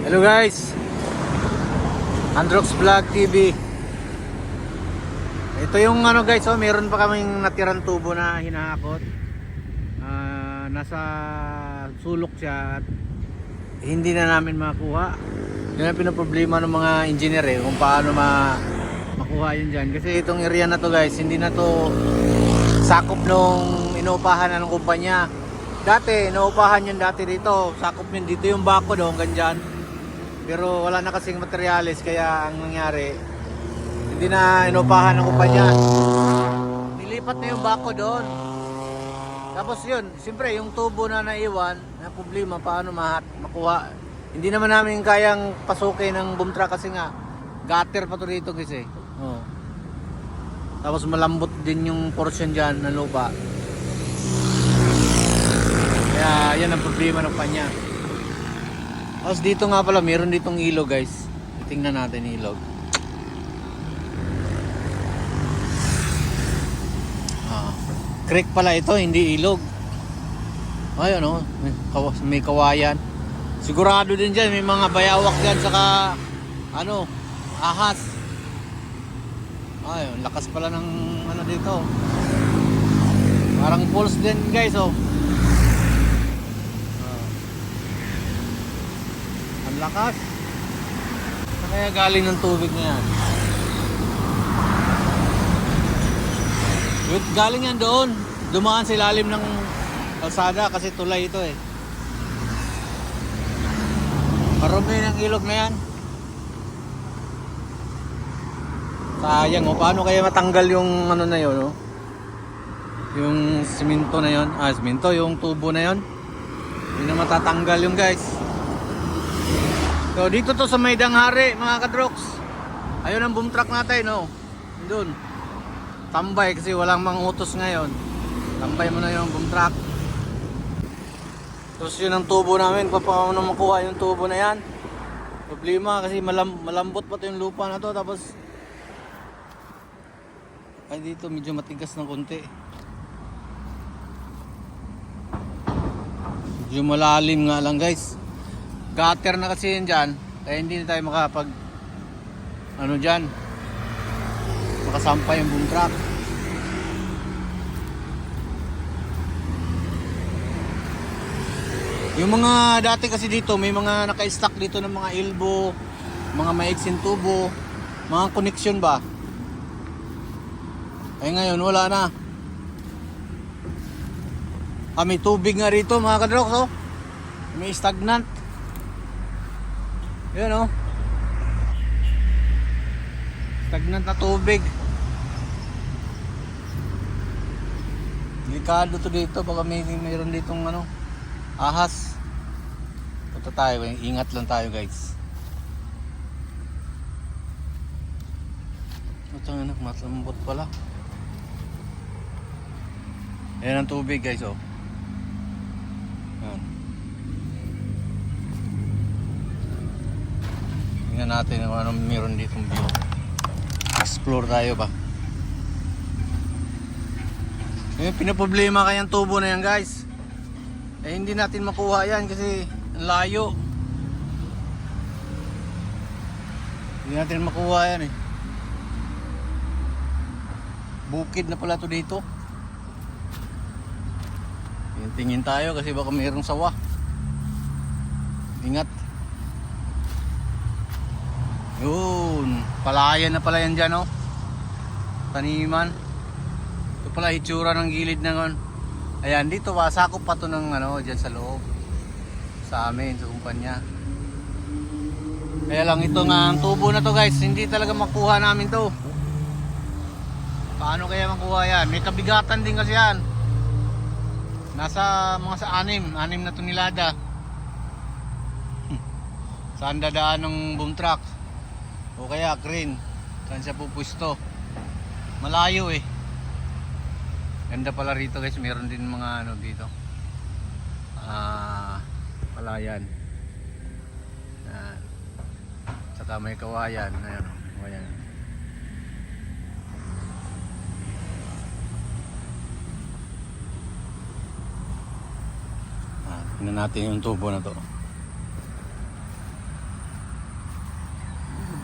Hello guys, Androx Vlog TV. Ito yung ano guys, meron pa kaming natirang tubo na hinahakot. Nasa sulok siya at hindi na namin makuha. Yan ang pinoproblema ng mga engineer kung paano makuha yun dyan. Kasi itong area na to guys, hindi na to sakop nung inuupahan na ng kumpanya. Dati, inuupahan yun dati dito. Sakop yun dito yung bako doon, hanggang dyan. Pero wala na kasing materyales, kaya ang nangyari, hindi na inupahan ng kumpanya. Nilipat na yung bako doon. Tapos yun, siyempre yung tubo na naiwan, na problema paano makuha. Hindi naman namin kayang pasukin ng boom truck kasi nga gutter pa to dito kasi. Oh. Tapos malambot din yung portion dyan ng lupa. Kaya yan ang problema ng kanya. Tapos dito nga pala, meron ditong ilog guys. Tingnan natin ilog. Creek pala ito, hindi ilog. Ayun may kawayan. Sigurado din dyan, may mga bayawak dyan, saka ahas. Ayun, lakas pala ng dito. Parang falls din guys lakas. Saan kaya galing ng tubig na yan? Galing yan doon. Dumaan sa ilalim ng kalsada kasi tulay ito Marumi ng ilog na yan. Sayang paano kaya matanggal yung na yun yung simento na yun. Simento, yung tubo na yun. Hindi na matatanggal yung guys. So dito to sa Maydang Hari mga kadroks. Ayun ang boom truck natin doon. Tambay kasi walang mangutos ngayon. Tambay mo na yung boom truck. Tapos yun ang tubo namin. Paano makuha yung tubo na yan? Problema kasi malambot pa to yung lupa na to. Tapos ay dito medyo matigas ng konti. Medyo malalim nga lang guys. Gutter na kasi yun dyan, kaya hindi na tayo makapag dyan makasampay yung boom truck. Yung mga dati kasi dito may mga naka-stack dito ng mga elbow, mga maiksin tubo, mga connection ba. Ay ngayon wala na. May tubig nga rito mga kadroks may stagnant. Yun stagnant na tubig. Delikado to dito, baka mayroon ditong ahas. Punta tayo, ingat lang tayo guys. Ito matlambot pala. Ayan ang tubig guys Ayan. Tingnan natin kung anong meron ditong view. Explore tayo ba. Pinaproblema kayang tubo na yan guys. Hindi natin makuha yan kasi layo. Hindi natin makuha yan Bukid na pala to dito. Tingin tayo kasi baka mayroong sawa. Ingat. Yun, palayan na pala yan dyan taniman. Ito pala itsura ng gilid ng ayan, dito sakop pa to ng dyan sa loob sa amin, sa kumpanya. Kaya lang ito nga ang tubo na to guys, hindi talaga makuha namin to. Paano kaya makuha yan? May kabigatan din kasi yan. Nasa mga sa 6 na tonelada. Saan dadaan ng boom truck o kaya crane, saan siya pupwesto. Malayo ganda pala rito guys, meron din mga dito palayan saka may kawayan. Kawayan. Tingnan natin yung tubo na to.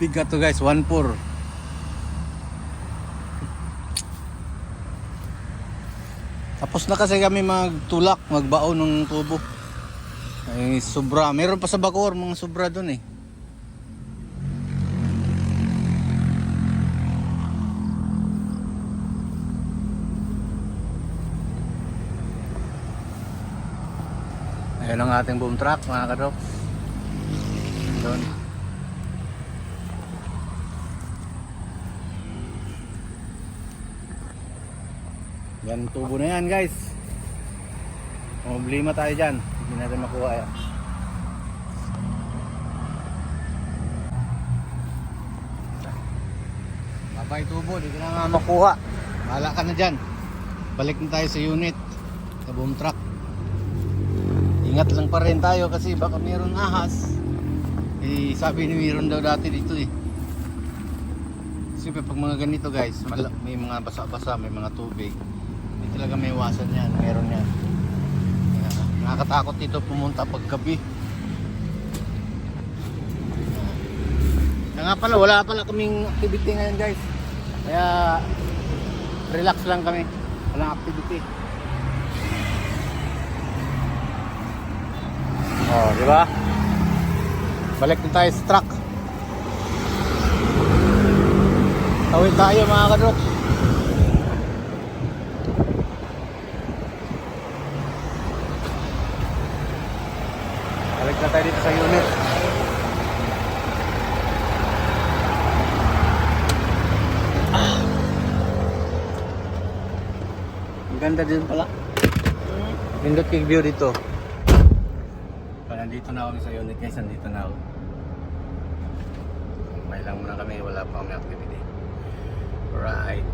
Bigat to guys, 1.4. Tapos na kasi kami magtulak, magbaon ng tubo. Ay sobra, meron pa sa Bacoor mga sobra doon eh. Ayan ang ating boom truck mga kadok. Doon. Yan tubo na yan guys. Problema tayo dyan. Hindi natin makuha yan. Babay tubo, di ko na nga makuha. Bahala ka na dyan. Balik na tayo sa unit. Sa boom truck. Ingat lang pa rin tayo kasi baka mayroon ahas. Eh, sabi ni Miron daw dati dito eh. Kasi pag mga ganito guys, may mga basa-basa, may mga tubig. Hindi talaga may iwasan yan, meron yan. Nakakatakot dito pumunta pag gabi. Kaya nga pala, wala pala kaming activity ngayon guys. Kaya relax lang kami. Walang activity. Oh, di ba? Balik na tayo sa truck. Tawid tayo mga kadrok. Balik na tayo dito sa unit. Ang ganda din pala. Pindot kay view dito. Nandito na kami sa unit guys, nandito na ako. May lang muna kami, wala pa kami activity. Right.